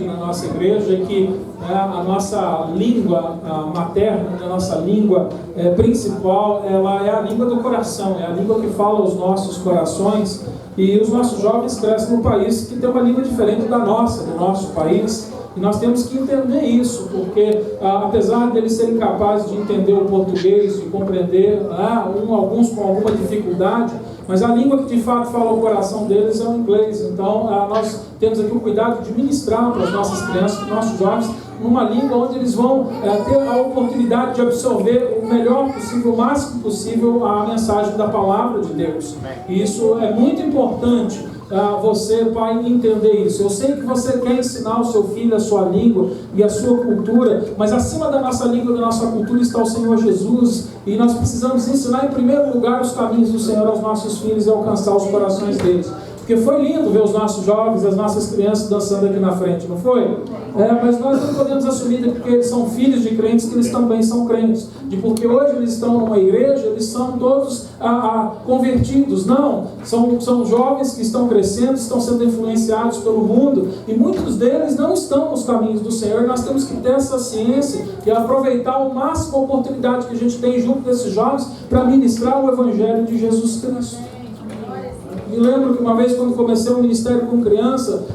na nossa igreja é que a nossa língua materna, a nossa língua principal, ela é a língua do coração, é a língua que fala aos nossos corações, e os nossos jovens crescem num país que tem uma língua diferente da nossa, do nosso país, e nós temos que entender isso, porque apesar deles serem capazes de entender o português, de compreender, alguns com alguma dificuldade, mas a língua que de fato fala o coração deles é o inglês. Então nós temos aqui o cuidado de ministrar para as nossas crianças, para os nossos jovens, numa língua onde eles vão ter a oportunidade de absorver o melhor possível, o máximo possível, a mensagem da palavra de Deus. E isso é muito importante. Você, pai, entender isso. Eu sei que você quer ensinar o seu filho a sua língua e a sua cultura, mas acima da nossa língua e da nossa cultura está o Senhor Jesus, e nós precisamos ensinar em primeiro lugar os caminhos do Senhor aos nossos filhos e alcançar os corações deles. Porque foi lindo ver os nossos jovens, as nossas crianças dançando aqui na frente, não foi? Mas nós não podemos assumir que porque eles são filhos de crentes, que eles também são crentes. De porque hoje eles estão numa igreja, eles são todos convertidos. Não, são jovens que estão crescendo, estão sendo influenciados pelo mundo, e muitos deles não estão nos caminhos do Senhor. Nós temos que ter essa ciência e aproveitar ao máximo a oportunidade que a gente tem junto desses jovens para ministrar o Evangelho de Jesus Cristo. Me lembro que uma vez, quando comecei o ministério com criança,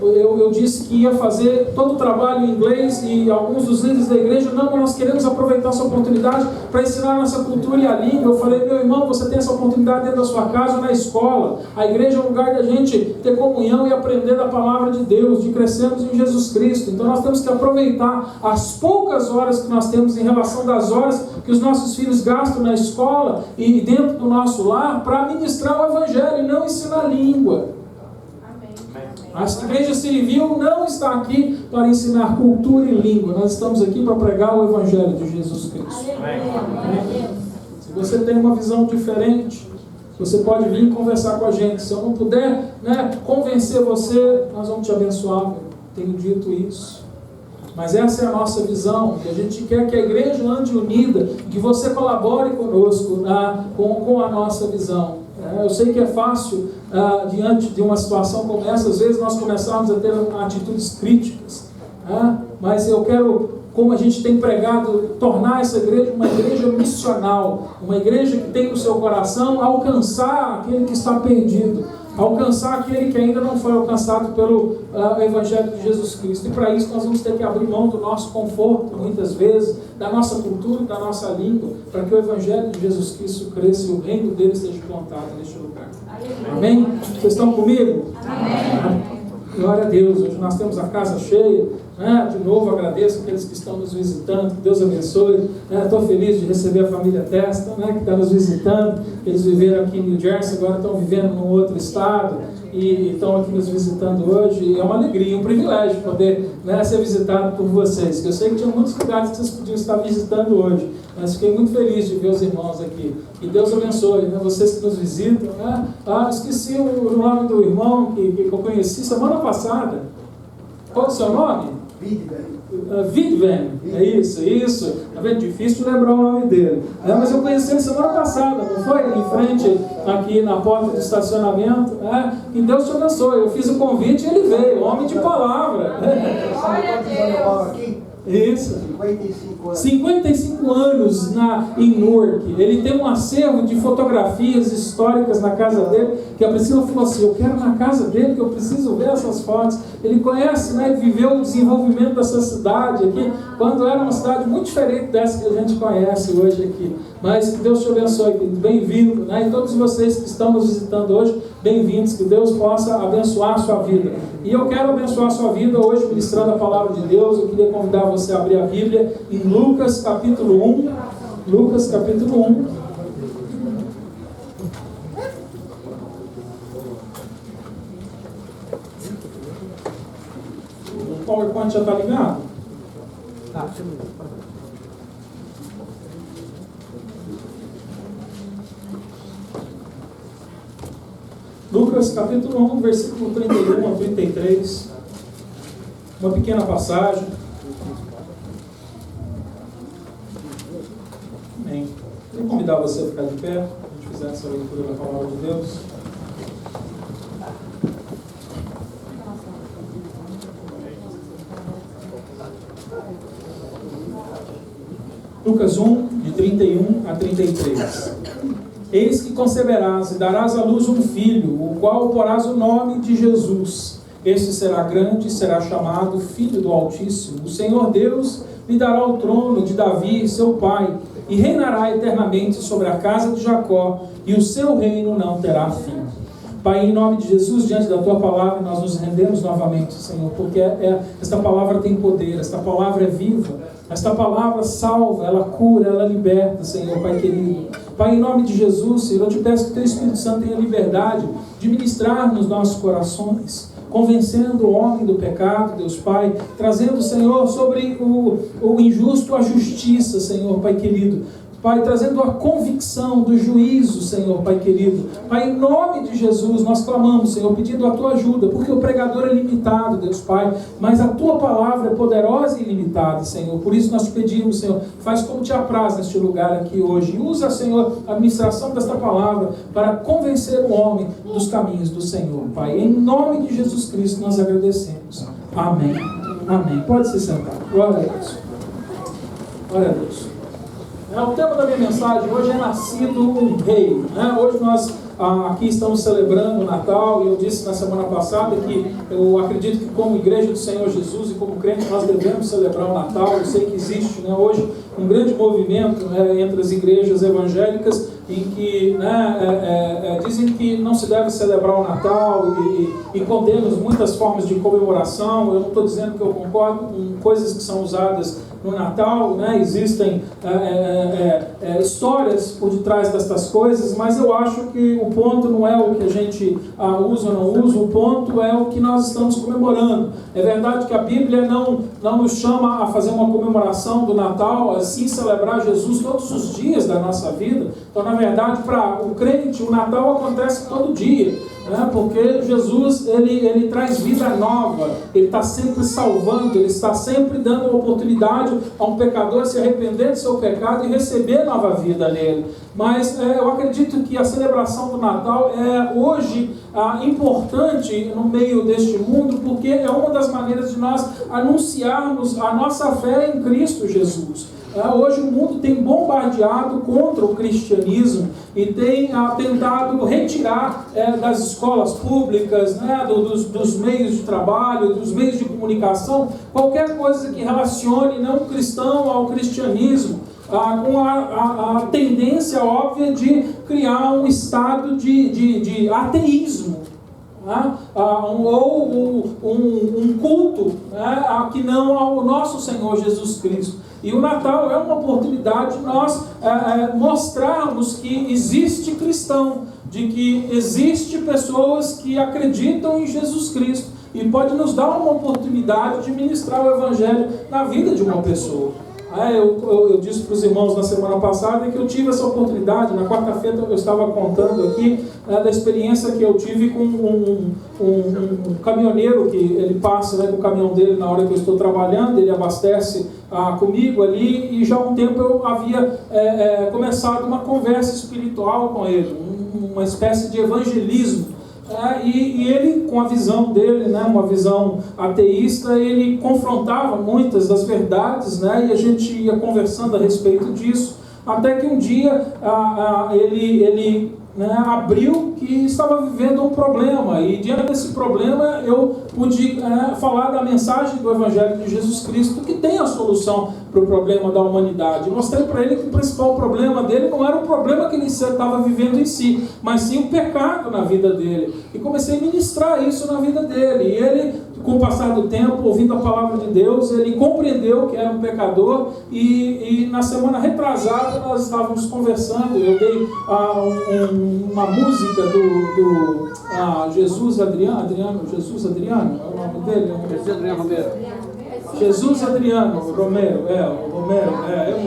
eu disse que ia fazer todo o trabalho em inglês, e alguns dos líderes da igreja, não, nós queremos aproveitar essa oportunidade para ensinar a nossa cultura e a língua. Eu falei, meu irmão, você tem essa oportunidade dentro da sua casa, na escola. A igreja é um lugar da gente ter comunhão e aprender da palavra de Deus, de crescermos em Jesus Cristo. Então nós temos que aproveitar as poucas horas que nós temos em relação das horas que os nossos filhos gastam na escola e dentro do nosso lar para ministrar o Evangelho e não ensinar língua. A igreja civil não está aqui para ensinar cultura e língua. Nós estamos aqui para pregar o Evangelho de Jesus Cristo. Se você tem uma visão diferente, você pode vir conversar com a gente. Se eu não puder convencer você, nós vamos te abençoar. Tenho dito isso. Mas essa é a nossa visão, que a gente quer que a igreja ande unida, que você colabore conosco com a nossa visão. Eu sei que é fácil, diante de uma situação como essa, às vezes nós começarmos a ter atitudes críticas, mas eu quero, como a gente tem pregado, tornar essa igreja uma igreja missional, uma igreja que tem no seu coração alcançar aquele que está perdido, alcançar aquele que ainda não foi alcançado pelo Evangelho de Jesus Cristo. E para isso nós vamos ter que abrir mão do nosso conforto, muitas vezes, da nossa cultura e da nossa língua, para que o Evangelho de Jesus Cristo cresça e o reino dele seja plantado neste lugar. Amém? Vocês estão comigo? Amém. Glória a Deus. Hoje nós temos a casa cheia. De novo agradeço aqueles que estão nos visitando, que Deus abençoe. Estou feliz de receber a família Testa, que está nos visitando. Eles viveram aqui em New Jersey, agora estão vivendo num outro estado e estão aqui nos visitando hoje. E é uma alegria, um privilégio poder ser visitado por vocês, que eu sei que tinha muitos lugares que vocês podiam estar visitando hoje, mas fiquei muito feliz de ver os irmãos aqui. Que Deus abençoe, vocês que nos visitam. Esqueci o nome do irmão que eu conheci semana passada. Qual é o seu nome? Vidven, é isso. Tá vendo? Difícil de lembrar o nome dele. Mas eu conheci ele semana passada, não foi? Em frente, aqui na porta do estacionamento. Que Deus te abençoe. Eu fiz o convite e ele veio, homem de palavra. Glória a Deus. Isso. 55 anos. 55 anos em Newark. Ele tem um acervo de fotografias históricas na casa dele, que a Priscila falou assim, eu quero na casa dele, que eu preciso ver essas fotos. Ele conhece, viveu o desenvolvimento dessa cidade aqui, quando era uma cidade muito diferente dessa que a gente conhece hoje aqui. Mas que Deus te abençoe, bem-vindo, e todos vocês que estão nos visitando hoje, bem-vindos, que Deus possa abençoar a sua vida. E eu quero abençoar a sua vida hoje, ministrando a palavra de Deus. Eu queria convidar você a abrir a Bíblia em Lucas capítulo 1. Lucas capítulo 1. O PowerPoint já está ligado? Tá. Lucas capítulo 1, versículo 31 a 33. Uma pequena passagem. Amém. Eu vou convidar você a ficar de pé, para a gente fizer essa leitura da palavra de Deus. Lucas 1, de 31 a 33. Eis que conceberás e darás à luz um filho, o qual porás o nome de Jesus. Este será grande e será chamado Filho do Altíssimo. O Senhor Deus lhe dará o trono de Davi, seu pai, e reinará eternamente sobre a casa de Jacó, e o seu reino não terá fim. Pai, em nome de Jesus, diante da Tua palavra, nós nos rendemos novamente, Senhor, porque esta palavra tem poder, esta palavra é viva, esta palavra salva, ela cura, ela liberta, Senhor, Pai querido. Pai, em nome de Jesus, Senhor, eu te peço que o Teu Espírito Santo tenha liberdade de ministrar nos nossos corações, convencendo o homem do pecado, Deus Pai, trazendo, Senhor, sobre o injusto a justiça, Senhor, Pai querido. Pai, trazendo a convicção do juízo, Senhor, Pai querido. Pai, em nome de Jesus, nós clamamos, Senhor, pedindo a Tua ajuda, porque o pregador é limitado, Deus Pai, mas a Tua palavra é poderosa e ilimitada, Senhor. Por isso nós te pedimos, Senhor, faz como te apraz neste lugar aqui hoje. Usa, Senhor, a administração desta palavra para convencer o homem dos caminhos do Senhor, Pai. Em nome de Jesus Cristo nós agradecemos. Amém. Amém. Pode se sentar. Glória a Deus. Glória a Deus. O tema da minha mensagem hoje é Nascido um Rei. Hoje nós aqui estamos celebrando o Natal, e eu disse na semana passada que eu acredito que como Igreja do Senhor Jesus e como crente nós devemos celebrar o Natal. Eu sei que existe hoje um grande movimento entre as igrejas evangélicas em que dizem que não se deve celebrar o Natal e condenam muitas formas de comemoração. Eu não estou dizendo que eu concordo com coisas que são usadas no Natal, existem histórias por detrás destas coisas, mas eu acho que o ponto não é o que a gente usa ou não usa, o ponto é o que nós estamos comemorando. É verdade que a Bíblia não nos chama a fazer uma comemoração do Natal, assim celebrar Jesus todos os dias da nossa vida. Então, na verdade, para o crente, o Natal acontece todo dia. Porque Jesus ele traz vida nova, Ele está sempre salvando, Ele está sempre dando uma oportunidade a um pecador se arrepender do seu pecado e receber nova vida nele. Mas eu acredito que a celebração do Natal é hoje importante no meio deste mundo, porque é uma das maneiras de nós anunciarmos a nossa fé em Cristo Jesus. Hoje o mundo tem bombardeado contra o cristianismo e tem tentado retirar das escolas públicas, dos meios de trabalho, dos meios de comunicação, qualquer coisa que relacione não cristão ao cristianismo, com a tendência óbvia de criar um estado de ateísmo. Ou um culto que não ao nosso Senhor Jesus Cristo. E o Natal é uma oportunidade de nós mostrarmos que existe cristão, de que existe pessoas que acreditam em Jesus Cristo, e pode nos dar uma oportunidade de ministrar o Evangelho na vida de uma pessoa. Eu disse para os irmãos na semana passada que eu tive essa oportunidade. Na quarta-feira eu estava contando aqui da experiência que eu tive com um caminhoneiro, que ele passa com o caminhão dele na hora que eu estou trabalhando, ele abastece comigo ali, e já há um tempo eu havia começado uma conversa espiritual com ele, uma espécie de evangelismo. E ele, com a visão dele, uma visão ateísta, ele confrontava muitas das verdades, e a gente ia conversando a respeito disso, até que um dia ele abriu que estava vivendo um problema, e diante desse problema eu pude falar da mensagem do Evangelho de Jesus Cristo, que tem a solução para o problema da humanidade. Mostrei para ele que o principal problema dele não era o problema que ele estava vivendo em si, mas sim o pecado na vida dele, e comecei a ministrar isso na vida dele, e ele, com o passar do tempo, ouvindo a palavra de Deus, ele compreendeu que era um pecador, e na semana retrasada nós estávamos conversando. Eu dei uma música do Jesus Adriano, é o nome dele? Jesus Adriano Romero. Jesus Adriano Romero, eu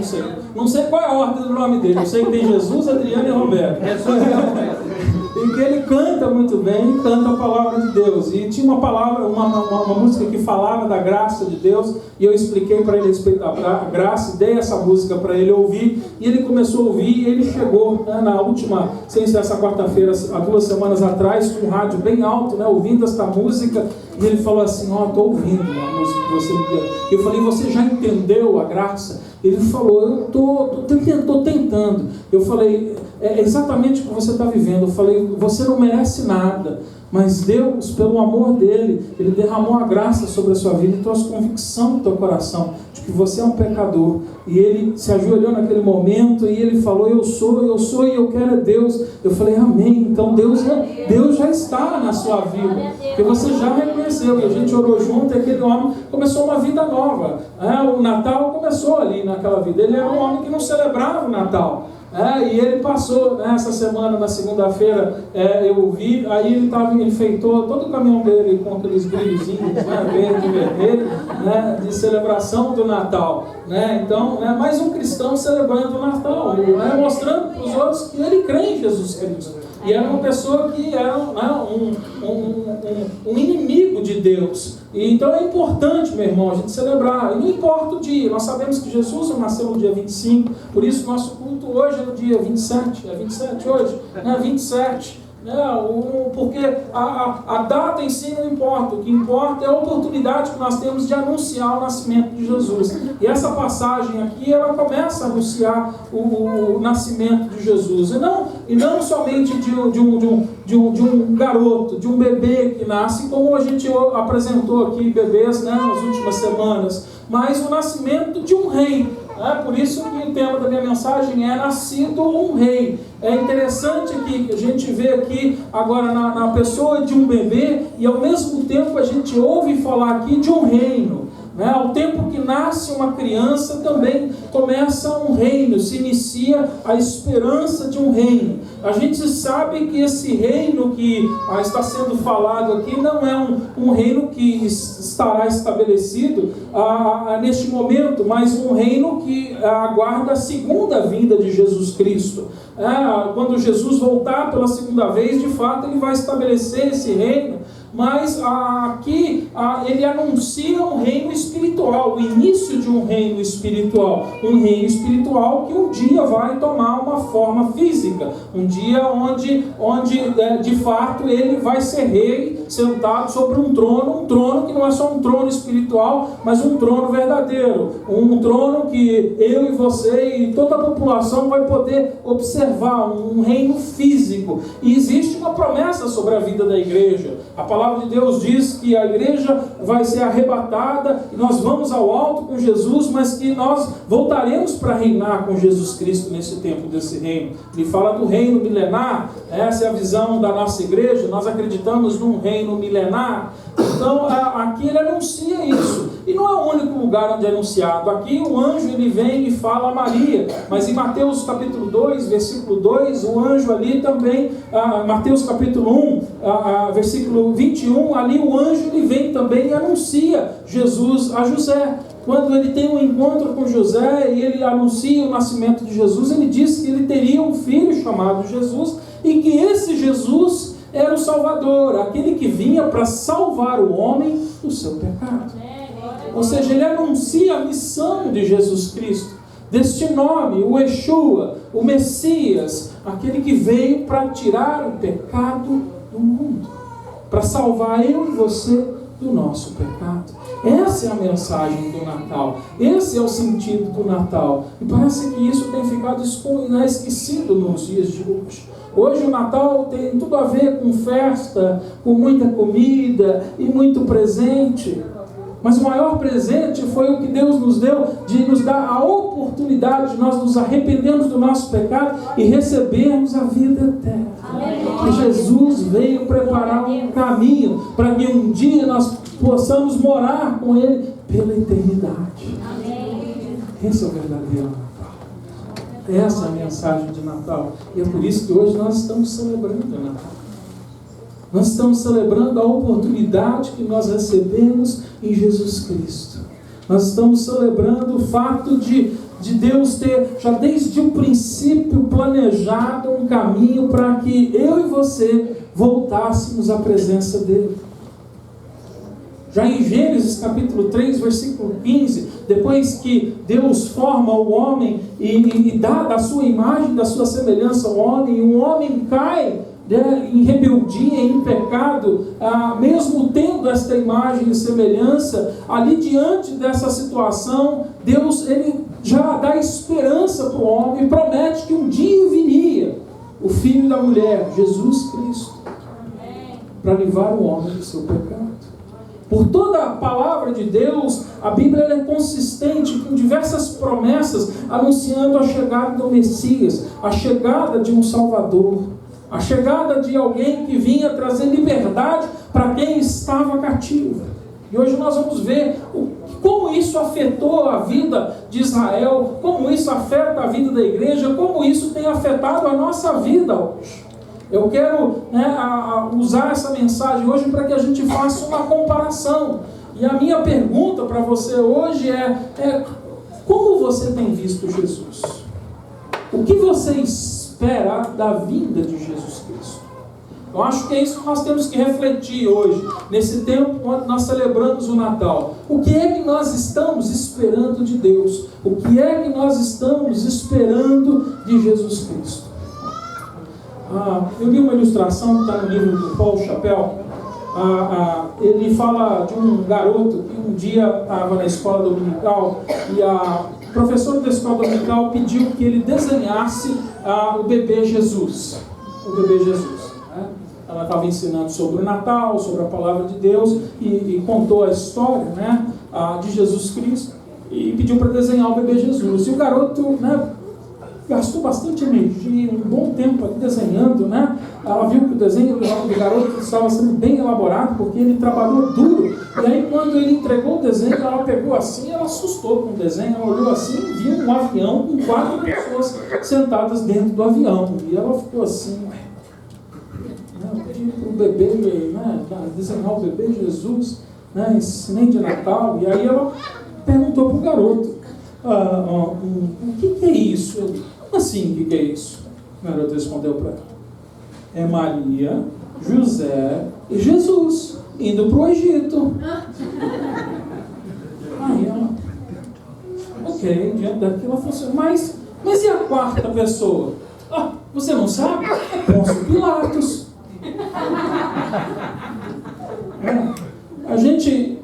não sei qual é a ordem do nome dele, eu sei que tem Jesus, Adriano e Romero. Jesus Romero. Em porque ele canta muito bem e canta a palavra de Deus. E tinha uma palavra, uma música que falava da graça de Deus, e eu expliquei para ele a respeito da graça, dei essa música para ele ouvir, e ele começou a ouvir, e ele chegou, né, na última, sem ser essa quarta-feira, há 2 semanas atrás, com um rádio bem alto, né, ouvindo esta música, e ele falou assim: ó, estou ouvindo a música que você me deu. Eu falei: você já entendeu a graça? Ele falou: eu estou tentando. Eu falei: é exatamente o que você está vivendo. Eu falei: você não merece nada, mas Deus, pelo amor dele, Ele derramou a graça sobre a sua vida e trouxe convicção no teu coração de que você é um pecador. E ele se ajoelhou naquele momento e ele falou: eu sou e eu quero é Deus. Eu falei: amém. Então Deus já está na sua vida, porque você já reconheceu. E a gente orou junto e aquele homem começou uma vida nova. O Natal começou ali naquela vida. Ele era um homem que não celebrava o Natal. E ele passou, né, essa semana, na segunda-feira, eu vi, aí ele enfeitou todo o caminhão dele com aqueles brilhozinhos, né, verde e vermelho, né, de celebração do Natal, né? Então, mais um cristão celebrando o Natal, né, mostrando para os outros que ele crê em Jesus Cristo. E era uma pessoa que era um inimigo de Deus. E então é importante, meu irmão, a gente celebrar. E não importa o dia. Nós sabemos que Jesus nasceu no dia 25. Por isso nosso culto hoje é no dia 27. É 27 hoje? 27. Porque a data em si não importa. O que importa é a oportunidade que nós temos de anunciar o nascimento de Jesus. E essa passagem aqui, ela começa a anunciar o nascimento de Jesus. E não somente de um garoto, de um bebê que nasce, como a gente apresentou aqui bebês, né, nas últimas semanas, mas o nascimento de um rei. Por isso que o tema da minha mensagem é Nascido um Rei. É interessante que a gente vê aqui agora na pessoa de um bebê, e ao mesmo tempo a gente ouve falar aqui de um reino. Ao tempo que nasce uma criança, também começa um reino, se inicia a esperança de um reino. A gente sabe que esse reino que está sendo falado aqui não é um reino que estará estabelecido neste momento, mas um reino que aguarda a segunda vinda de Jesus Cristo. Quando Jesus voltar pela segunda vez, de fato ele vai estabelecer esse reino. Mas aqui ele anuncia um reino espiritual, o início de um reino espiritual que um dia vai tomar uma forma física, um dia onde de fato ele vai ser rei, sentado sobre um trono que não é só um trono espiritual, mas um trono verdadeiro, um trono que eu e você e toda a população vai poder observar, um reino físico. E existe uma promessa sobre a vida da igreja. A palavra de Deus diz que a igreja vai ser arrebatada e nós vamos ao alto com Jesus, mas que nós voltaremos para reinar com Jesus Cristo nesse tempo desse reino. Ele fala do reino milenar. Essa é a visão da nossa igreja. Nós acreditamos num reino milenar. Então aqui ele anuncia isso. E não é o único lugar onde é anunciado. Aqui o anjo ele vem e fala a Maria. Mas em Mateus capítulo 2, versículo 2, o anjo ali também, Mateus capítulo 1, versículo 21, ali o anjo ele vem também e anuncia Jesus a José. Quando ele tem um encontro com José e ele anuncia o nascimento de Jesus, ele diz que ele teria um filho chamado Jesus e que esse Jesus era o Salvador, aquele que vinha para salvar o homem do seu pecado. Ou seja, ele anuncia a missão de Jesus Cristo, deste nome, o Yeshua, o Messias, aquele que veio para tirar o pecado do mundo, para salvar eu e você do nosso pecado. Essa é a mensagem do Natal, esse é o sentido do Natal. E parece que isso tem ficado esquecido nos dias de hoje. Hoje o Natal tem tudo a ver com festa, com muita comida e muito presente. Mas o maior presente foi o que Deus nos deu, de nos dar a oportunidade de nós nos arrependermos do nosso pecado e recebermos a vida eterna. Que Jesus veio preparar um caminho para que um dia nós possamos morar com Ele pela eternidade. Esse é o verdadeiro Natal. Essa é a mensagem de Natal. E é por isso que hoje nós estamos celebrando o Natal. Nós estamos celebrando a oportunidade que nós recebemos em Jesus Cristo. Nós estamos celebrando o fato de de Deus ter, já desde o princípio, planejado um caminho para que eu e você voltássemos à presença dele. Já em Gênesis capítulo 3, versículo 15, depois que Deus forma o homem e dá da sua imagem, da sua semelhança ao homem, e o homem cai em rebeldia, em pecado, mesmo tendo esta imagem e semelhança, ali diante dessa situação, Deus ele já dá esperança para o homem e promete que um dia viria o Filho da mulher, Jesus Cristo, para livrar o homem do seu pecado. Por toda a palavra de Deus, a Bíblia é consistente com diversas promessas anunciando a chegada do Messias, a chegada de um Salvador, a chegada de alguém que vinha trazer liberdade para quem estava cativo. E hoje nós vamos ver como isso afetou a vida de Israel, como isso afeta a vida da igreja, como isso tem afetado a nossa vida hoje. Eu quero usar essa mensagem hoje para que a gente faça uma comparação. E a minha pergunta para você hoje é como você tem visto Jesus? O que você espera da vinda de Jesus Cristo? Eu acho que é isso que nós temos que refletir hoje, nesse tempo onde nós celebramos o Natal. O que é que nós estamos esperando de Deus? O que é que nós estamos esperando de Jesus Cristo? Eu li uma ilustração que está no livro do Paul Chappell. Ele fala de um garoto que um dia estava na escola dominical e a professora da escola dominical pediu que ele desenhasse o bebê Jesus. O bebê Jesus. Ela estava ensinando sobre o Natal, sobre a palavra de Deus e contou a história de Jesus Cristo e pediu para desenhar o bebê Jesus. E o garoto gastou bastante energia, um bom tempo ali desenhando, Ela viu que o desenho do garoto estava sendo bem elaborado, porque ele trabalhou duro. E aí, quando ele entregou o desenho, ela pegou assim, ela assustou com o desenho, ela olhou assim e viu um avião com 4 pessoas sentadas dentro do avião. E ela ficou assim, eu pedi para o bebê, desenhar o bebê Jesus, nem de Natal. E aí ela perguntou para o garoto, o que é isso? Como assim, o que é isso? O garoto respondeu para ela, é Maria, José e Jesus indo para o Egito. Aí ela, ok, diante daquilo ela falou assim, mas e a 4ª pessoa? Você não sabe? É Pôncio Pilatos. A gente,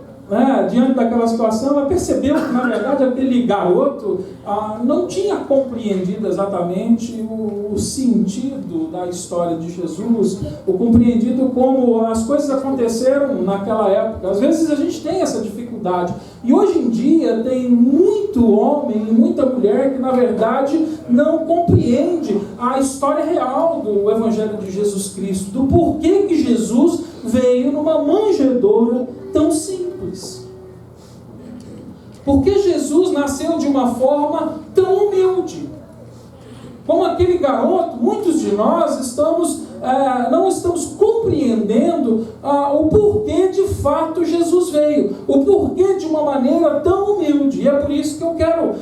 diante daquela situação, ela percebeu que, na verdade, aquele garoto não tinha compreendido exatamente o sentido da história de Jesus, o compreendido como as coisas aconteceram naquela época. Às vezes a gente tem essa dificuldade. E hoje em dia tem muito homem e muita mulher que, na verdade, não compreende a história real do Evangelho de Jesus Cristo, do porquê que Jesus veio numa manjedoura tão simples. Porque Jesus nasceu de uma forma tão humilde. Como aquele garoto, muitos de nós não estamos compreendendo o porquê de fato Jesus veio. O porquê de uma maneira tão humilde. E é por isso que eu quero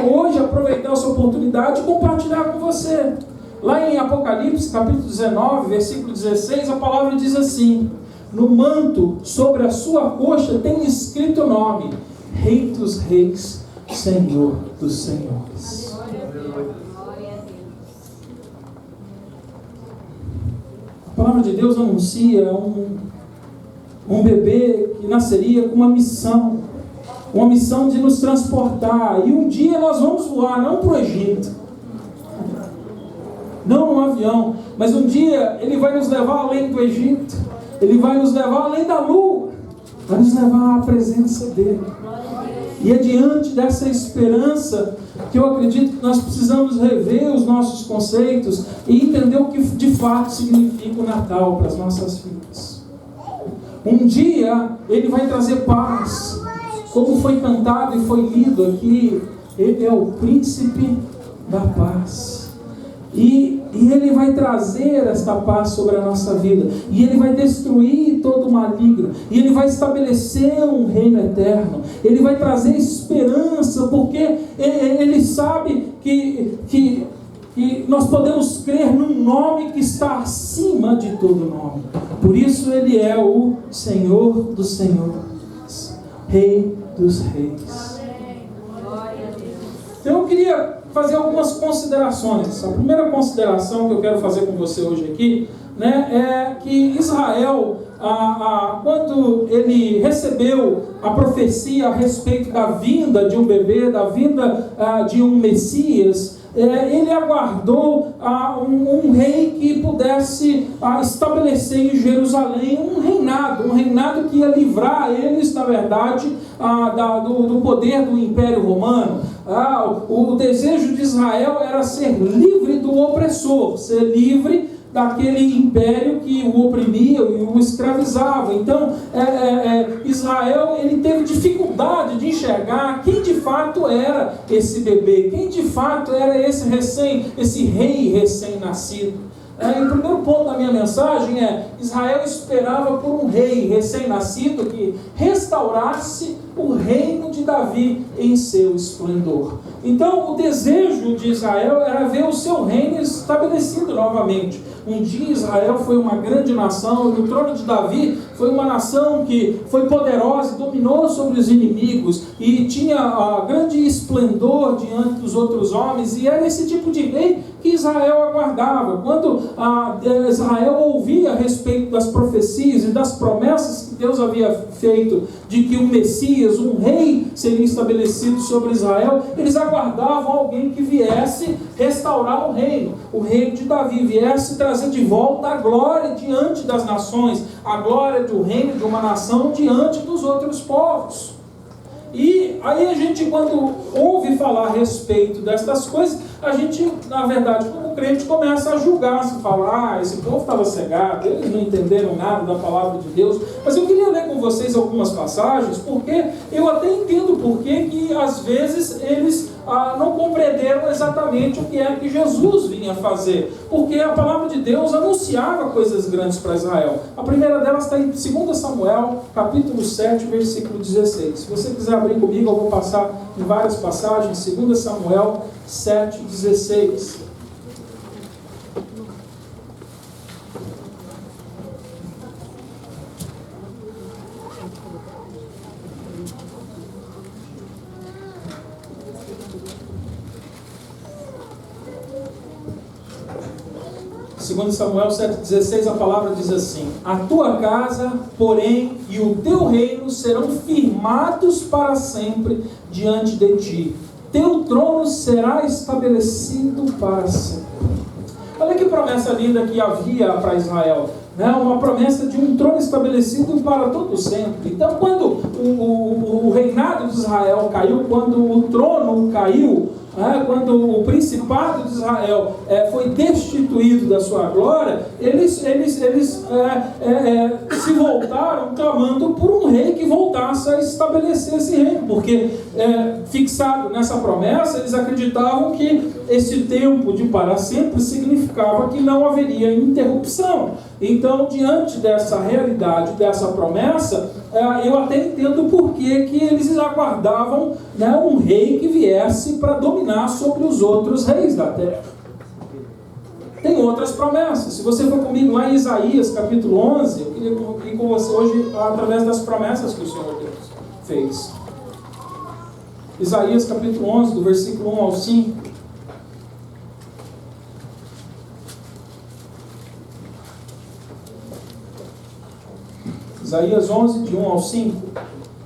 hoje aproveitar essa oportunidade e compartilhar com você. Lá em Apocalipse, capítulo 19, versículo 16, a palavra diz assim: no manto sobre a sua coxa tem escrito o nome: Rei dos Reis, Senhor dos Senhores. A palavra de Deus anuncia um bebê que nasceria com uma missão de nos transportar. E um dia nós vamos voar, não para o Egito, não num avião, mas um dia Ele vai nos levar além do Egito, Ele vai nos levar além da lua, vai nos levar à presença dEle. E é diante dessa esperança que eu acredito que nós precisamos rever os nossos conceitos e entender o que de fato significa o Natal para as nossas vidas. Um dia Ele vai trazer paz, como foi cantado e foi lido aqui, Ele é o príncipe da paz. E Ele vai trazer esta paz sobre a nossa vida. E Ele vai destruir todo o maligno. E Ele vai estabelecer um reino eterno. Ele vai trazer esperança, porque Ele sabe que nós podemos crer num nome que está acima de todo nome. Por isso Ele é o Senhor dos senhores, Rei dos reis. Então eu queria fazer algumas considerações. A primeira consideração que eu quero fazer com você hoje aqui, é que Israel, quando ele recebeu a profecia a respeito da vinda de um bebê, da vinda de um Messias, ele aguardou um rei que pudesse estabelecer em Jerusalém um reinado que ia livrar eles, na verdade, do poder do Império Romano. O desejo de Israel era ser livre do opressor, ser livre daquele império que o oprimia e o escravizava. Então, Israel ele teve dificuldade de enxergar quem de fato era esse bebê, quem de fato era esse rei recém-nascido. E o primeiro ponto da minha mensagem é: Israel esperava por um rei recém-nascido que restaurasse o reino de Davi em seu esplendor. Então, o desejo de Israel era ver o seu reino estabelecido novamente. Um dia Israel foi uma grande nação, e o trono de Davi foi uma nação que foi poderosa e dominou sobre os inimigos, e tinha grande esplendor diante dos outros homens, e era esse tipo de rei que Israel aguardava. Quando Israel ouvia a respeito das profecias e das promessas que Deus havia feito, de que um Messias, um rei seria estabelecido sobre Israel, eles aguardavam alguém que viesse restaurar o reino de Davi, viesse trazer de volta a glória diante das nações, a glória do reino de uma nação diante dos outros povos. E aí a gente, quando ouve falar a respeito destas coisas, a gente, na verdade, como crente, começa a julgar, se falar, esse povo estava cegado, eles não entenderam nada da palavra de Deus. Mas eu queria ler com vocês algumas passagens, porque eu até entendo porque que às vezes eles não compreenderam exatamente o que é que Jesus vinha fazer, porque a palavra de Deus anunciava coisas grandes para Israel. A primeira delas está em 2 Samuel, capítulo 7, versículo 16. Se você quiser abrir comigo, eu vou passar em várias passagens. 2 Samuel 7, 16. Segundo Samuel 7,16, a palavra diz assim: a tua casa, porém, e o teu reino serão firmados para sempre diante de ti. Teu trono será estabelecido para sempre. Olha que promessa linda que havia para Israel. Uma promessa de um trono estabelecido para todo sempre. Então, quando o reinado de Israel caiu, quando o trono caiu, quando o principado de Israel foi destituído da sua glória, eles se voltaram clamando por um rei que voltasse a estabelecer esse reino, porque fixado nessa promessa, eles acreditavam que esse tempo de para sempre significava que não haveria interrupção. Então, diante dessa realidade, dessa promessa, eu até entendo por que eles aguardavam um rei que viesse para dominar sobre os outros reis da terra. Tem outras promessas. Se você for comigo lá em Isaías capítulo 11, eu queria ir com você hoje através das promessas que o Senhor Deus fez. Isaías capítulo 11, do versículo 1 ao 5. Isaías 11, de 1 ao 5,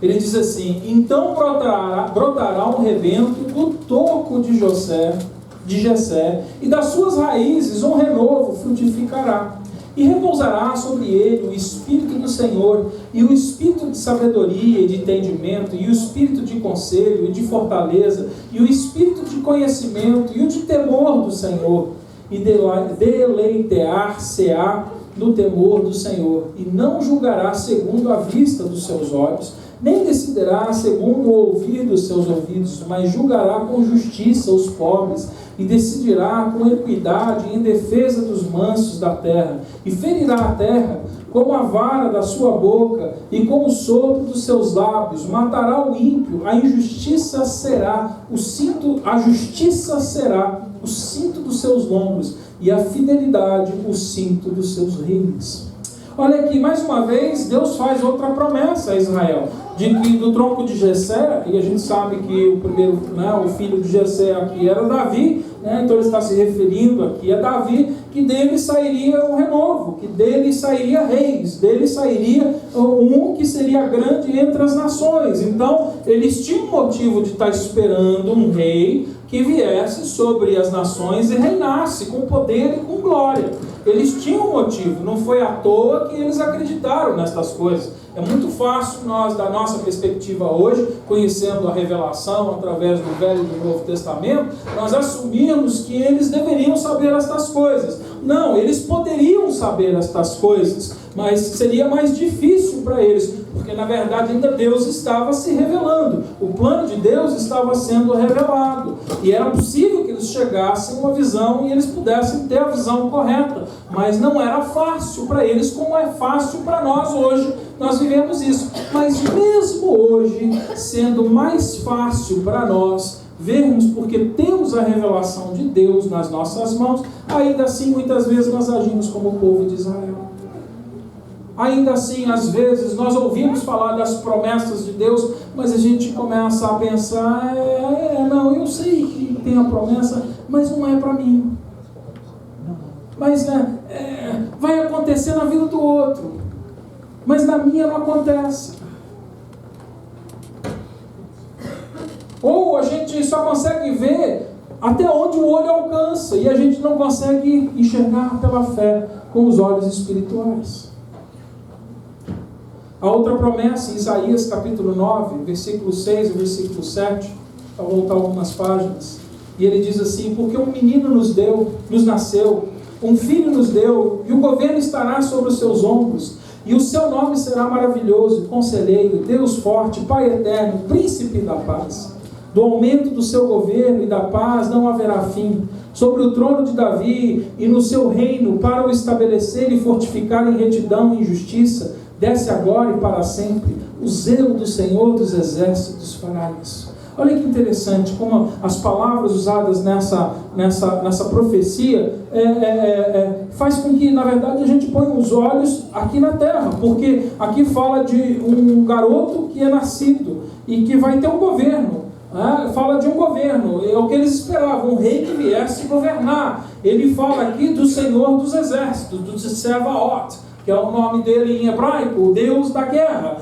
ele diz assim: então brotará um rebento do toco de Jessé, e das suas raízes um renovo frutificará. E repousará sobre ele o Espírito do Senhor, e o Espírito de sabedoria e de entendimento, e o Espírito de conselho e de fortaleza, e o Espírito de conhecimento e o de temor do Senhor. E deleitar-se-á no temor do Senhor, e não julgará segundo a vista dos seus olhos, nem decidirá segundo o ouvir dos seus ouvidos, mas julgará com justiça os pobres, e decidirá com equidade em defesa dos mansos da terra, e ferirá a terra como a vara da sua boca, e com o sopro dos seus lábios, matará o ímpio, a justiça será o cinto dos seus lombos, e a fidelidade o cinto dos seus rins. Olha aqui, mais uma vez, Deus faz outra promessa a Israel, de que do tronco de Jessé, e a gente sabe que o primeiro, o filho de Jessé aqui era Davi, então ele está se referindo aqui a Davi, que dele sairia um renovo, que dele sairia reis, dele sairia um que seria grande entre as nações. Então, eles tinham motivo de estar esperando um rei que viesse sobre as nações e reinasse com poder e com glória. Eles tinham um motivo, não foi à toa que eles acreditaram nestas coisas. É muito fácil nós, da nossa perspectiva hoje, conhecendo a revelação através do Velho e do Novo Testamento, nós assumirmos que eles deveriam saber estas coisas. Não, eles poderiam saber estas coisas, mas seria mais difícil para eles, porque na verdade ainda Deus estava se revelando, o plano de Deus estava sendo revelado, e era possível que eles chegassem a uma visão e eles pudessem ter a visão correta, mas não era fácil para eles como é fácil para nós hoje. Nós vivemos isso, mas mesmo hoje, sendo mais fácil para nós vermos, porque temos a revelação de Deus nas nossas mãos, ainda assim muitas vezes nós agimos como o povo de Israel. Ainda assim, às vezes, nós ouvimos falar das promessas de Deus, mas a gente começa a pensar, não, eu sei que tem a promessa, mas não é para mim. Mas vai acontecer na vida do outro, mas na minha não acontece. Ou a gente só consegue ver até onde o olho alcança, e a gente não consegue enxergar pela fé com os olhos espirituais. A outra promessa, em Isaías capítulo 9, versículo 6 e versículo 7, para voltar algumas páginas, e ele diz assim: porque um menino nos nasceu, um filho nos deu, e o governo estará sobre os seus ombros, e o seu nome será maravilhoso, conselheiro, Deus forte, Pai eterno, príncipe da paz. Do aumento do seu governo e da paz não haverá fim, sobre o trono de Davi e no seu reino, para o estabelecer e fortificar em retidão e justiça, desce agora e para sempre, o zelo do Senhor dos exércitos fará isso. Olha que interessante, como as palavras usadas nessa profecia faz com que, na verdade, a gente ponha os olhos aqui na terra, porque aqui fala de um garoto que é nascido e que vai ter um governo. Fala de um governo, é o que eles esperavam, um rei que viesse governar. Ele fala aqui do Senhor dos exércitos, do Tsevaot, que é o nome dele em hebraico, o Deus da guerra.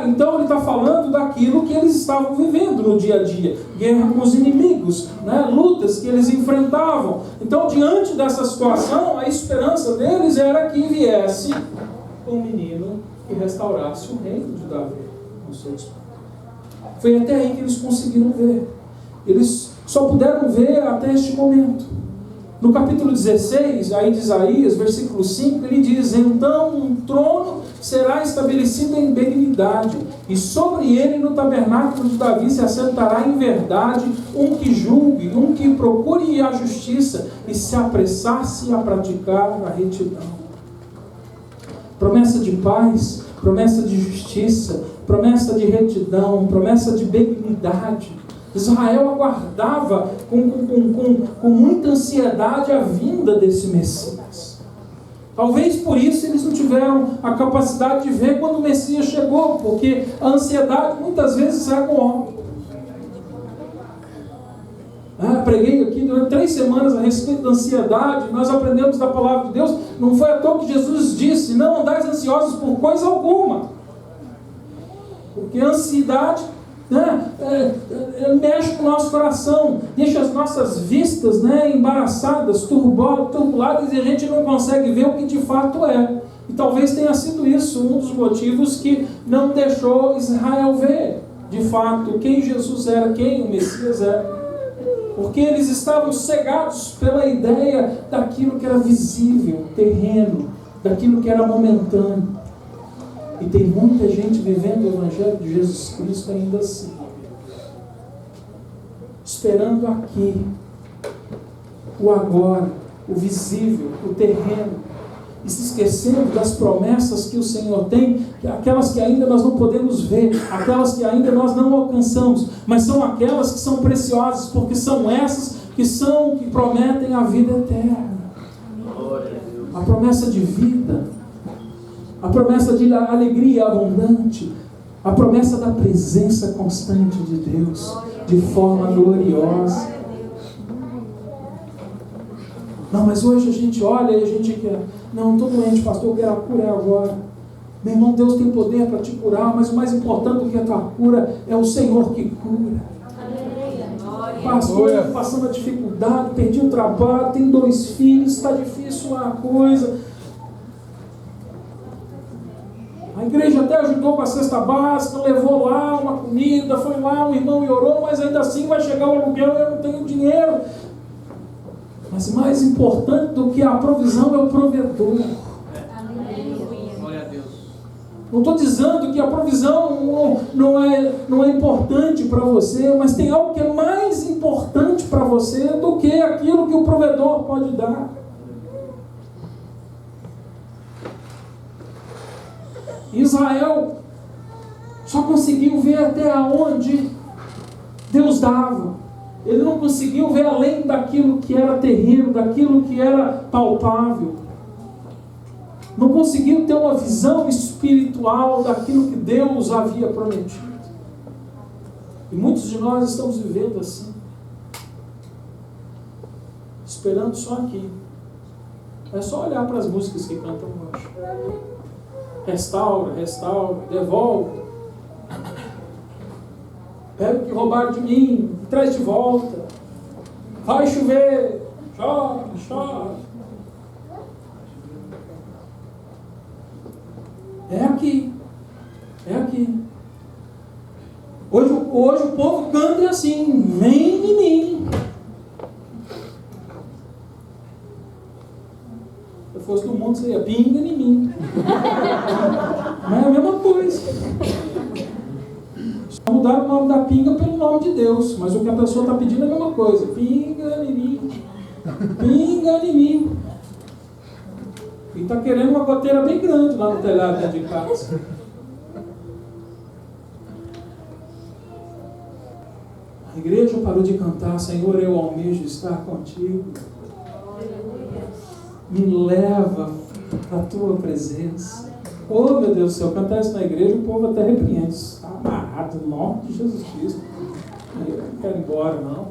Então ele está falando daquilo que eles estavam vivendo no dia a dia, guerra com os inimigos, lutas que eles enfrentavam. Então, diante dessa situação, a esperança deles era que viesse um menino que restaurasse o reino de Davi nos seus pais. Foi até aí que eles conseguiram ver. Eles só puderam ver até este momento. No capítulo 16, aí de Isaías, versículo 5, ele diz: então um trono será estabelecido em benignidade, e sobre ele no tabernáculo de Davi se assentará em verdade um que julgue, um que procure a justiça e se apressasse a praticar a retidão. Promessa de paz, promessa de justiça, promessa de retidão, promessa de benignidade. Israel aguardava com muita ansiedade a vinda desse Messias. Talvez por isso eles não tiveram a capacidade de ver quando o Messias chegou, porque a ansiedade muitas vezes cega o homem. Preguei aqui durante 3 semanas a respeito da ansiedade. Nós aprendemos da palavra de Deus. Não foi à toa que Jesus disse: não andais ansiosos por coisa alguma, porque a ansiedade mexe com o nosso coração, deixa as nossas vistas embaraçadas, turbuladas, e a gente não consegue ver o que de fato é. E talvez tenha sido isso um dos motivos que não deixou Israel ver de fato quem Jesus era, quem o Messias era. Porque eles estavam cegados pela ideia daquilo que era visível, terreno, daquilo que era momentâneo. E tem muita gente vivendo o Evangelho de Jesus Cristo ainda assim, esperando aqui o agora, o visível, o terreno, e se esquecendo das promessas que o Senhor tem, aquelas que ainda nós não podemos ver, aquelas que ainda nós não alcançamos, mas são aquelas que são preciosas, porque são essas que prometem a vida eterna, a promessa de vida, a promessa de alegria abundante, a promessa da presença constante de Deus, de forma gloriosa. Não, mas hoje a gente olha e a gente quer, não, estou doente, pastor, eu quero a cura agora. Meu irmão, Deus tem poder para te curar, mas o mais importante do que a tua cura é o Senhor que cura. Pastor, eu estou passando a dificuldade, perdi o trabalho, tenho 2 filhos, está difícil a coisa. A igreja até ajudou com a cesta básica, levou lá uma comida, foi lá, um irmão e orou, mas ainda assim vai chegar o aluguel e eu não tenho dinheiro. Mas mais importante do que a provisão é o provedor. Glória a Deus. Não estou dizendo que a provisão não é importante para você, mas tem algo que é mais importante para você do que aquilo que o provedor pode dar. Israel só conseguiu ver até onde Deus dava. Ele não conseguiu ver além daquilo que era terreno, daquilo que era palpável. Não conseguiu ter uma visão espiritual daquilo que Deus havia prometido. E muitos de nós estamos vivendo assim, esperando só aqui. É só olhar para as músicas que cantam hoje. Restaura, restaura, devolve. Pega o que roubaram de mim, traz de volta. Vai chover, chora, chora. É aqui. É aqui. Hoje o povo canta assim, vem em mim. Se eu fosse do mundo, você ia, pinga em mim. Mas é a mesma coisa. Só mudaram o nome da pinga pelo nome de Deus, mas o que a pessoa está pedindo é a mesma coisa. Pinga em mim. Pinga em mim. E está querendo uma goteira bem grande lá no telhado dentro de casa. A igreja parou de cantar, Senhor, eu almejo estar contigo. Me leva para a tua presença. Oh, meu Deus do céu, cantar isso na igreja, o povo até repreende. Está amarrado, no nome de Jesus Cristo. Eu não quero ir embora, não.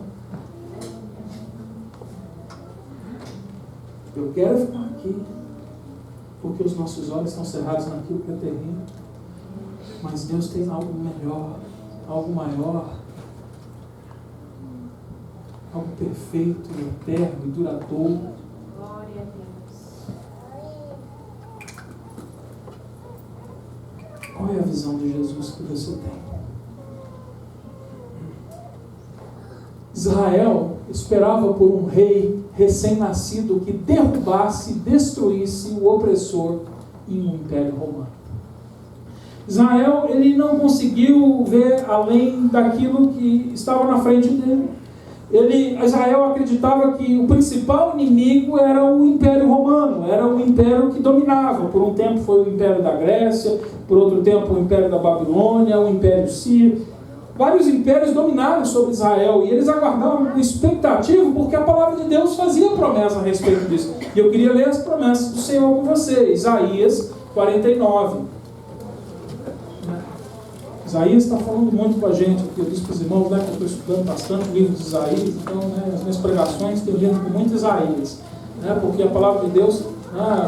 Eu quero ficar aqui, porque os nossos olhos estão cerrados naquilo que é terreno. Mas Deus tem algo melhor, algo maior, algo perfeito, eterno e duradouro. Glória a Deus. Qual é a visão de Jesus que você tem? Israel esperava por um rei recém-nascido que derrubasse e destruísse o opressor em um império romano. Israel, ele não conseguiu ver além daquilo que estava na frente dele. Israel acreditava que o principal inimigo era o Império Romano, era o império que dominava. Por um tempo foi o Império da Grécia, por outro tempo o Império da Babilônia, o Império Sírio. Vários impérios dominaram sobre Israel e eles aguardavam com expectativa porque a palavra de Deus fazia promessa a respeito disso. E eu queria ler as promessas do Senhor com você. Isaías 49. Isaías está falando muito com a gente, porque eu disse para os irmãos, né, que eu estou estudando bastante o livro de Isaías, então, né, as minhas pregações têm lido com muito Isaías, né, porque a palavra de Deus,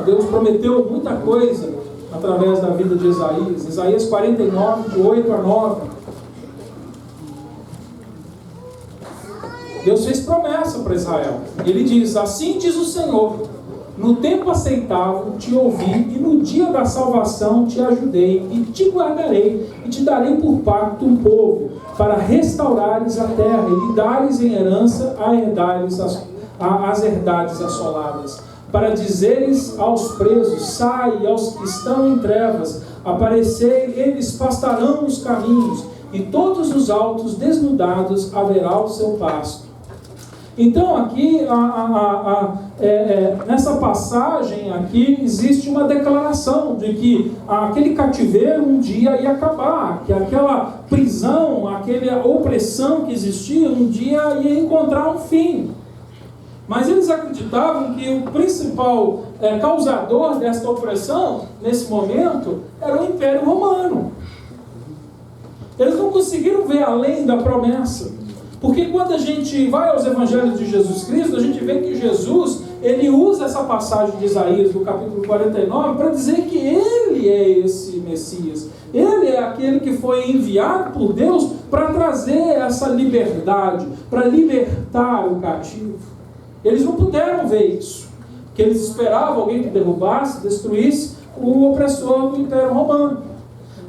Deus prometeu muita coisa através da vida de Isaías. Isaías 49, de 8 a 9. Deus fez promessa para Israel. Ele diz, assim diz o Senhor, no tempo aceitável te ouvi, e no dia da salvação te ajudei, e te guardarei, e te darei por pacto um povo, para restaurares a terra, e lhe dares em herança as herdades assoladas, para dizeres aos presos, sai, e aos que estão em trevas, aparecei, eles pastarão os caminhos, e todos os altos desnudados haverá o seu pasto. Então aqui, nessa passagem aqui, existe uma declaração de que aquele cativeiro um dia ia acabar, que aquela prisão, aquela opressão que existia, um dia ia encontrar um fim. Mas eles acreditavam que o principal causador desta opressão, nesse momento, era o Império Romano. Eles não conseguiram ver além da promessa. Porque quando a gente vai aos Evangelhos de Jesus Cristo, a gente vê que Jesus, ele usa essa passagem de Isaías, do capítulo 49, para dizer que ele é esse Messias. Ele é aquele que foi enviado por Deus para trazer essa liberdade, para libertar o cativo. Eles não puderam ver isso, porque eles esperavam alguém que derrubasse, destruísse o opressor do Império Romano.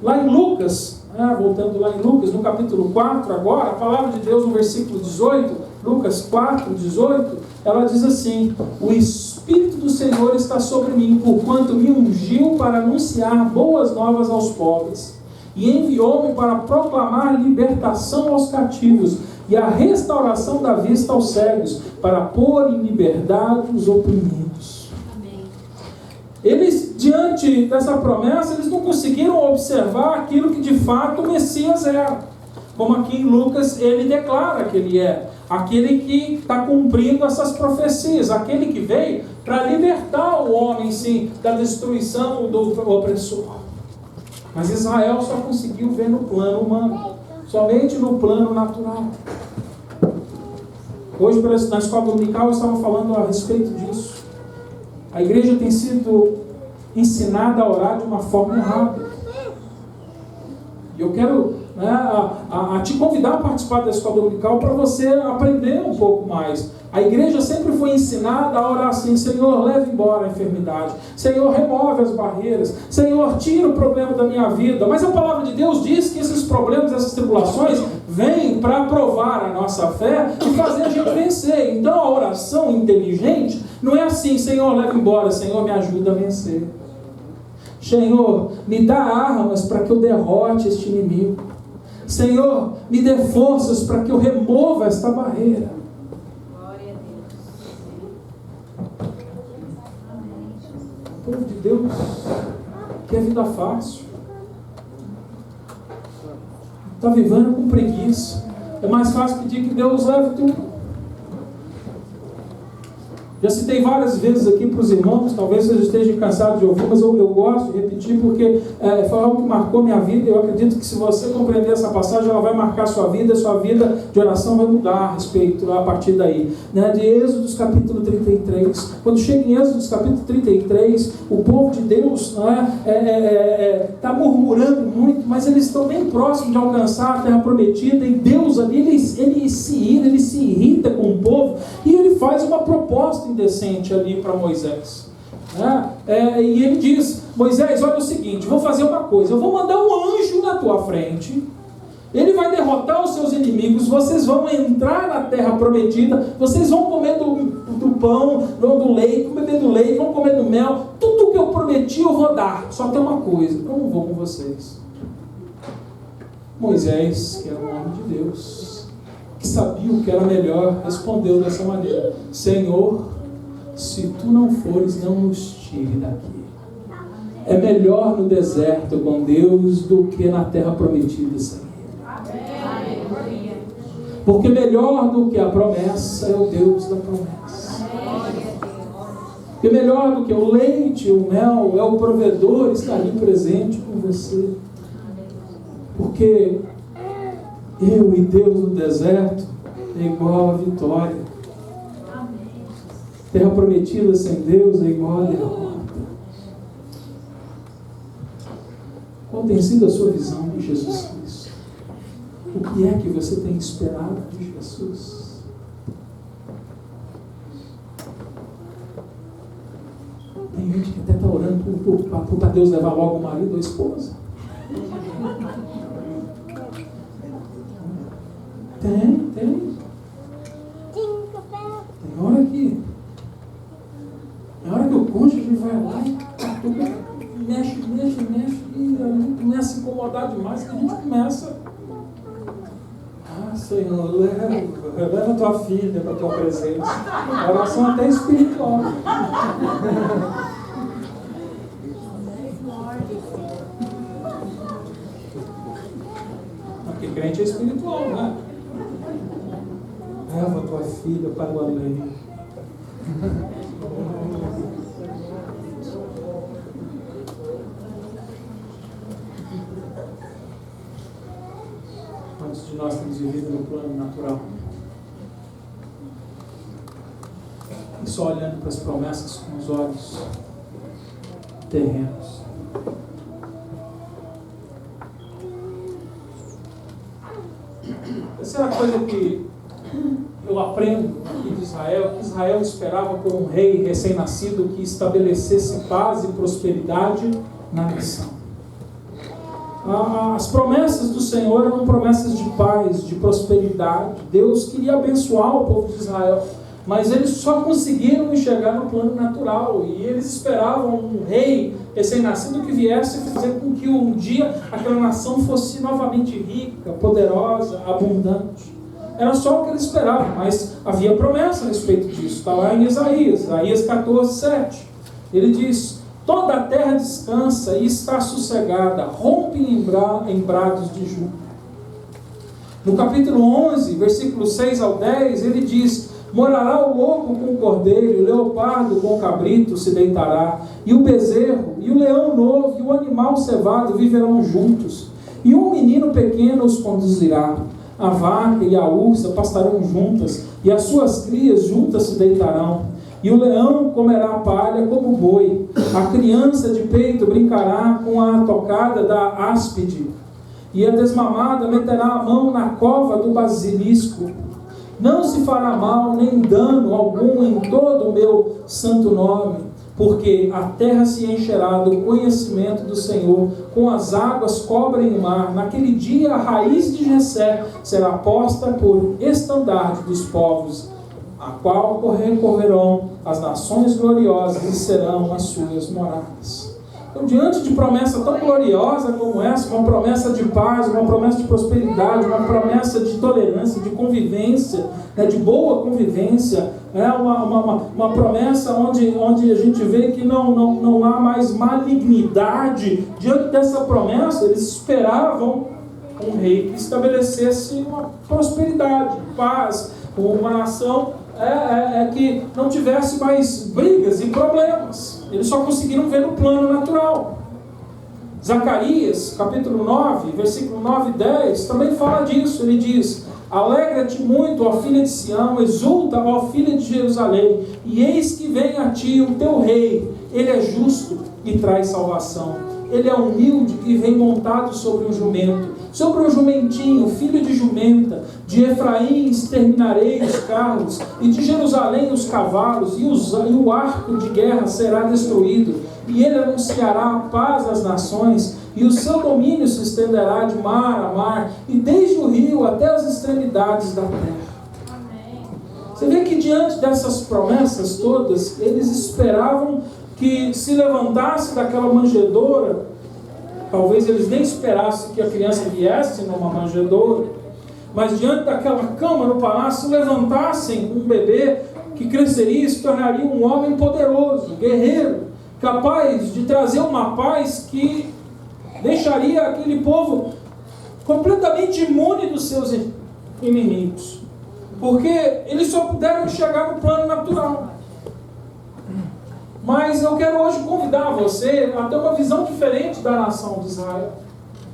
Lá em Lucas, voltando lá em Lucas, no capítulo 4 agora, a palavra de Deus no versículo 18, Lucas 4, 18, ela diz assim: o Espírito do Senhor está sobre mim, porquanto me ungiu para anunciar boas novas aos pobres, e enviou-me para proclamar libertação aos cativos, e a restauração da vista aos cegos, para pôr em liberdade os oprimidos. Amém. Eles, diante dessa promessa, eles não conseguiram observar aquilo que de fato o Messias era. Como aqui em Lucas ele declara que ele é aquele que está cumprindo essas profecias, aquele que veio para libertar o homem, sim, da destruição do opressor. Mas Israel só conseguiu ver no plano humano, somente no plano natural. Hoje, na escola dominical, eu estava falando a respeito disso. A igreja tem sido ensinada a orar de uma forma errada. E eu quero te convidar a participar da escola dominical para você aprender um pouco mais. A igreja sempre foi ensinada a orar assim: Senhor, leve embora a enfermidade. Senhor, remove as barreiras. Senhor, tira o problema da minha vida. Mas a palavra de Deus diz que esses problemas, essas tribulações, vêm para provar a nossa fé e fazer a gente vencer. Então a oração inteligente não é assim: Senhor, leve embora. Senhor, me ajuda a vencer. Senhor, me dá armas para que eu derrote este inimigo. Senhor, me dê forças para que eu remova esta barreira. Glória a Deus. O povo de Deus quer vida fácil. Está vivendo com preguiça. É mais fácil pedir que Deus leve tudo. Já citei várias vezes aqui para os irmãos, talvez vocês estejam cansados de ouvir, mas eu gosto de repetir porque foi algo que marcou minha vida. Eu acredito que se você compreender essa passagem, ela vai marcar a sua vida de oração vai mudar a respeito, a partir daí. De Êxodo capítulo 33. Quando chega em Êxodo capítulo 33, o povo de Deus está murmurando muito, mas eles estão bem próximos de alcançar a terra prometida, e Deus ali, ele se irrita com o povo, e ele faz uma proposta indecente ali para Moisés. E ele diz: Moisés, olha o seguinte, vou fazer uma coisa, eu vou mandar um anjo na tua frente, ele vai derrotar os seus inimigos, vocês vão entrar na terra prometida, vocês vão comer do pão, do leite, beber do leite, vão comer do mel, tudo que eu prometi eu vou dar, só tem uma coisa, eu não vou com vocês. Moisés, que era um homem de Deus, que sabia o que era melhor, respondeu dessa maneira: Senhor, se tu não fores, não nos tire daqui. É melhor no deserto com Deus do que na terra prometida sem Ele. Porque melhor do que a promessa é o Deus da promessa. E melhor do que o leite e o mel é o provedor estar ali presente com você. Porque eu e Deus no deserto é igual a vitória. Terra prometida sem Deus é igual a derrota. Qual tem sido a sua visão de Jesus Cristo? O que é que você tem esperado de Jesus? Tem gente que até está orando para Deus levar logo o marido ou a esposa. Tem. Tem hora que o cônjuge vai lá e mexe, e começa a incomodar demais, que a gente começa... Senhor, leva tua filha para a tua presença. Oração até espiritual. Porque crente é espiritual, né? Leva tua filha para o além. Antes de nós termos vivido no plano natural, e só olhando para as promessas com os olhos terrenos. Essa é a coisa que eu aprendo aqui de Israel, que Israel esperava por um rei recém-nascido que estabelecesse paz e prosperidade na nação. As promessas do Senhor eram promessas de paz, de prosperidade. Deus queria abençoar o povo de Israel, mas eles só conseguiram enxergar no plano natural, e eles esperavam um rei recém-nascido que viesse fazer com que um dia aquela nação fosse novamente rica, poderosa, abundante. Era só o que eles esperavam, mas havia promessa a respeito disso. Está lá em Isaías 14:7. Ele diz: toda a terra descansa e está sossegada, rompe em brados de júbilo. No capítulo 11, versículos 6 ao 10, ele diz: morará o lobo com o cordeiro, o leopardo com o cabrito se deitará, e o bezerro, e o leão novo, e o animal cevado viverão juntos, e um menino pequeno os conduzirá. A vaca e a ursa pastarão juntas, e as suas crias juntas se deitarão. E o leão comerá palha como boi, a criança de peito brincará com a tocada da áspide, e a desmamada meterá a mão na cova do basilisco. Não se fará mal nem dano algum em todo o meu santo nome, porque a terra se encherá do conhecimento do Senhor, com as águas cobrem o mar. Naquele dia a raiz de Jessé será posta por estandarte dos povos, a qual correrão as nações gloriosas e serão as suas moradas. Então, diante de promessa tão gloriosa como essa, uma promessa de paz, uma promessa de prosperidade, uma promessa de tolerância, de convivência, de boa convivência, uma promessa onde a gente vê que não há mais malignidade. Diante dessa promessa, eles esperavam um rei que estabelecesse uma prosperidade, paz, uma nação que não tivesse mais brigas e problemas. Eles só conseguiram ver no plano natural. Zacarias, capítulo 9, versículo 9 e 10, também fala disso. Ele diz: alegra-te muito, ó filha de Sião, exulta, ó filha de Jerusalém, e eis que vem a ti o teu rei. Ele é justo e traz salvação. Ele é humilde e vem montado sobre um jumento, sobre um jumentinho, filho de jumenta. De Efraim exterminarei os carros, e de Jerusalém os cavalos, e o arco de guerra será destruído. E ele anunciará a paz às nações, e o seu domínio se estenderá de mar a mar, e desde o rio até as extremidades da terra. Amém. Você vê que diante dessas promessas todas, eles esperavam que se levantasse daquela manjedoura. Talvez eles nem esperassem que a criança viesse numa manjedoura, mas diante daquela cama no palácio, levantassem um bebê que cresceria e se tornaria um homem poderoso, guerreiro, capaz de trazer uma paz que deixaria aquele povo completamente imune dos seus inimigos, porque eles só puderam chegar no plano natural. Mas eu quero hoje convidar você a ter uma visão diferente da nação de Israel.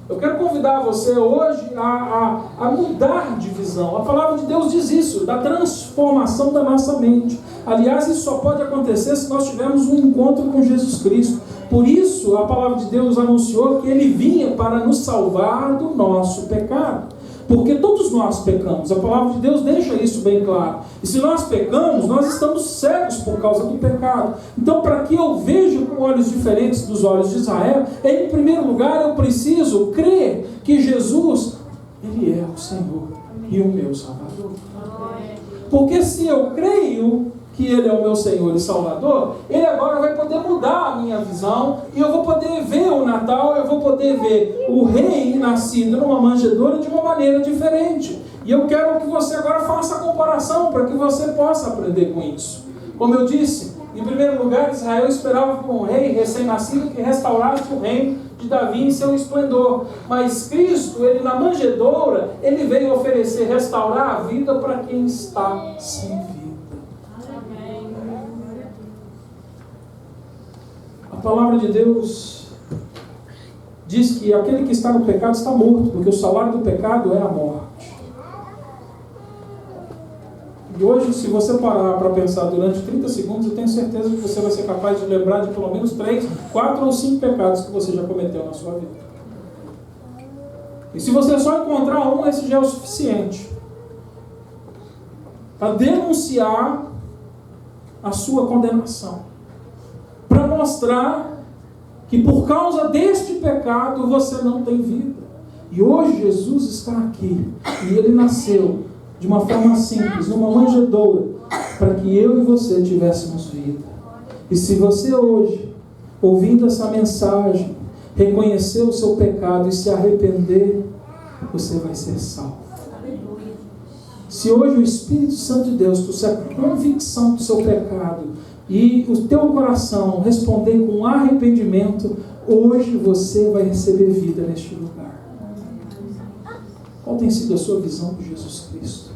Eu quero convidar você hoje a mudar de visão. A palavra de Deus diz isso, da transformação da nossa mente. Aliás, isso só pode acontecer se nós tivermos um encontro com Jesus Cristo. Por isso, a palavra de Deus anunciou que Ele vinha para nos salvar do nosso pecado. Porque todos nós pecamos, a palavra de Deus deixa isso bem claro. E se nós pecamos, nós estamos cegos por causa do pecado. Então, para que eu veja com olhos diferentes dos olhos de Israel, em primeiro lugar eu preciso crer que Jesus, Ele é o Senhor e o meu Salvador. Porque se eu creio que Ele é o meu Senhor e Salvador, Ele agora vai poder mudar a minha visão, e eu vou poder ver o Natal, eu vou poder ver o Rei nascido numa manjedoura de uma maneira diferente. E eu quero que você agora faça a comparação, para que você possa aprender com isso. Como eu disse, em primeiro lugar, Israel esperava por um rei recém-nascido que restaurasse o reino de Davi em seu esplendor. Mas Cristo, Ele na manjedoura, Ele veio oferecer, restaurar a vida para quem está sem vida. A palavra de Deus diz que aquele que está no pecado está morto, porque o salário do pecado é a morte. E hoje, se você parar para pensar durante 30 segundos, eu tenho certeza que você vai ser capaz de lembrar de pelo menos 3, 4 ou 5 pecados que você já cometeu na sua vida. E se você só encontrar um, esse já é o suficiente para denunciar a sua condenação, para mostrar que por causa deste pecado você não tem vida. E hoje Jesus está aqui, e Ele nasceu de uma forma simples, numa manjedoura, para que eu e você tivéssemos vida. E se você hoje, ouvindo essa mensagem, reconhecer o seu pecado e se arrepender, você vai ser salvo. Se hoje o Espírito Santo de Deus trouxer a convicção do seu pecado e o teu coração responder com arrependimento, hoje você vai receber vida neste lugar. Qual tem sido a sua visão de Jesus Cristo?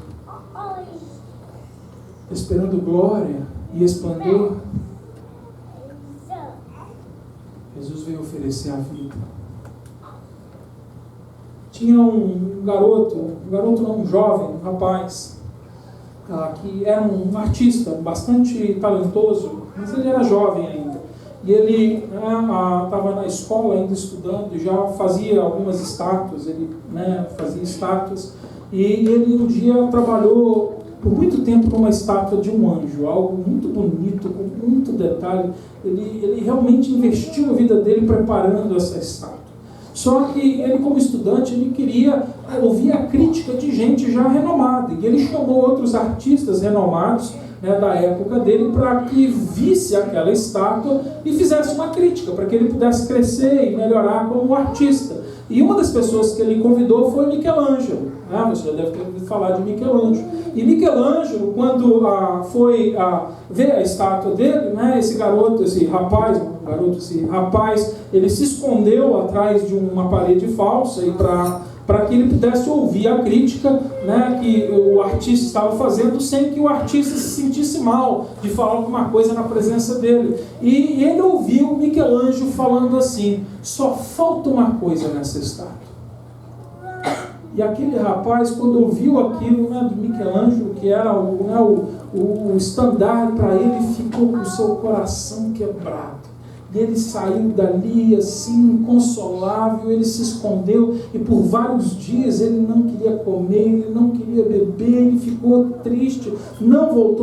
Esperando glória e esplendor? Jesus veio oferecer a vida. Tinha um jovem, um rapaz, que era um artista bastante talentoso, mas ele era jovem ainda. E ele estava na escola ainda estudando, já fazia algumas estátuas, fazia estátuas, e ele um dia trabalhou por muito tempo numa estátua de um anjo, algo muito bonito, com muito detalhe. Ele realmente investiu a vida dele preparando essa estátua. Só que ele, como estudante, ele queria ouvir a crítica de gente já renomada, e ele chamou outros artistas renomados da época dele para que visse aquela estátua e fizesse uma crítica, para que ele pudesse crescer e melhorar como artista. E uma das pessoas que ele convidou foi Michelangelo. Você já deve ter ouvido falar de Michelangelo. E Michelangelo, quando foi ver a estátua dele, esse rapaz, ele se escondeu atrás de uma parede falsa e para que ele pudesse ouvir a crítica que o artista estava fazendo, sem que o artista se sentisse mal de falar alguma coisa na presença dele. E ele ouviu Michelangelo falando assim: só falta uma coisa nessa estátua. E aquele rapaz, quando ouviu aquilo de Michelangelo, que era o estandarte para ele, ficou com o seu coração quebrado. E ele saiu dali assim, inconsolável, ele se escondeu, e por vários dias ele não queria comer, ele não queria beber, ele ficou triste, não voltou